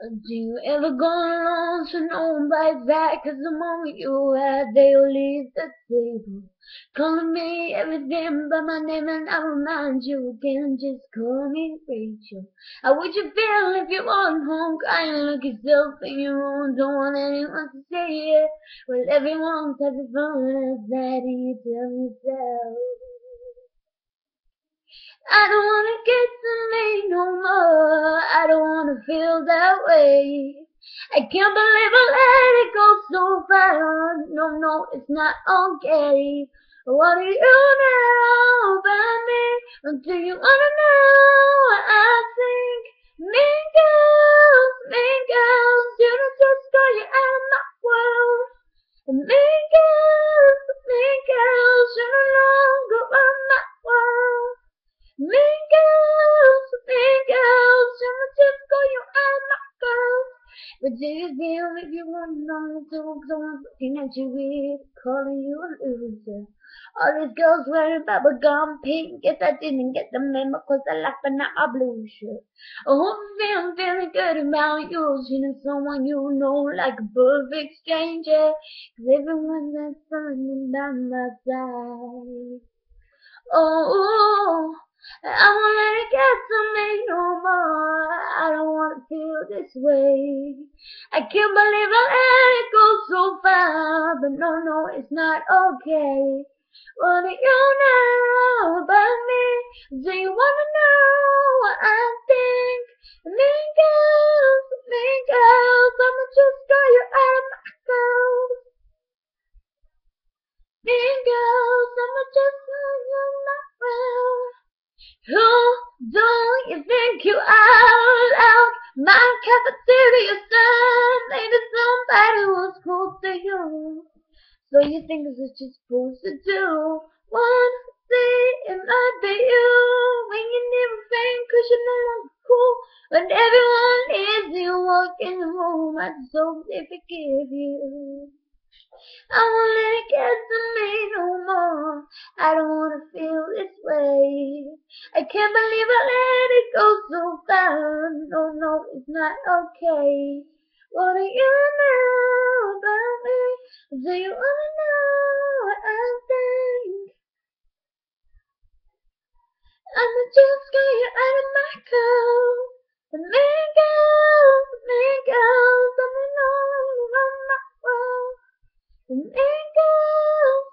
Do you ever go alone so no one bites back? 'Cause the moment you have, they'll leave the table. Calling me everything but my name, and I remind you again, just call me Rachel. How would you feel if you walked home crying like yourself in your room? Don't want anyone to say it. Well, everyone's having fun, as that you tell yourself. I don't wanna get to me no more. I don't wanna feel that way. I can't believe I let it go so far. No, no, it's not okay. What do you know about me? Or do you wanna know what I think? Mean girls, you don't just go you out of my world. Mean girls, you no longer run my world. Mean girls, I'ma just call you out my girls. But do you feel if you want to talk, someone's looking at you weird, calling you a loser? All these girls wearing bubblegum pink, guess I didn't get the memo 'cause I laughing at my blue shirt. I hope I'm feeling good about you, seeing someone you know like a perfect stranger. 'Cause everyone that's standing by my side. Oh, I won't let it get to me no more. I don't want to feel this way. I can't believe I let it go so far. But no, no, it's not okay. What do you know about me? Do you want to know what I think? Mean girls, I'ma just call you out of my girls. Mean girls, I'ma just call you out of my world. Who don't you think you are? Out my cafeteria son, maybe somebody was cool to you. So you think this is just supposed to do? One day it might be you when you never think 'cause you're no longer cool. When everyone is you walk in the room, I just hope they forgive you. I won't let it get to me no more. I don't wanna feel this way. I can't believe I let it go so far. No, no, it's not okay. What do you know about me? Do you wanna know what I think? I'ma just get you out of my coat. The mean girls, I'm alone on my world. The mean girls,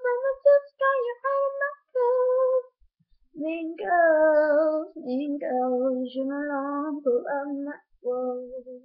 I'ma just get you out of my coat. Mean girls, you no longer run my world.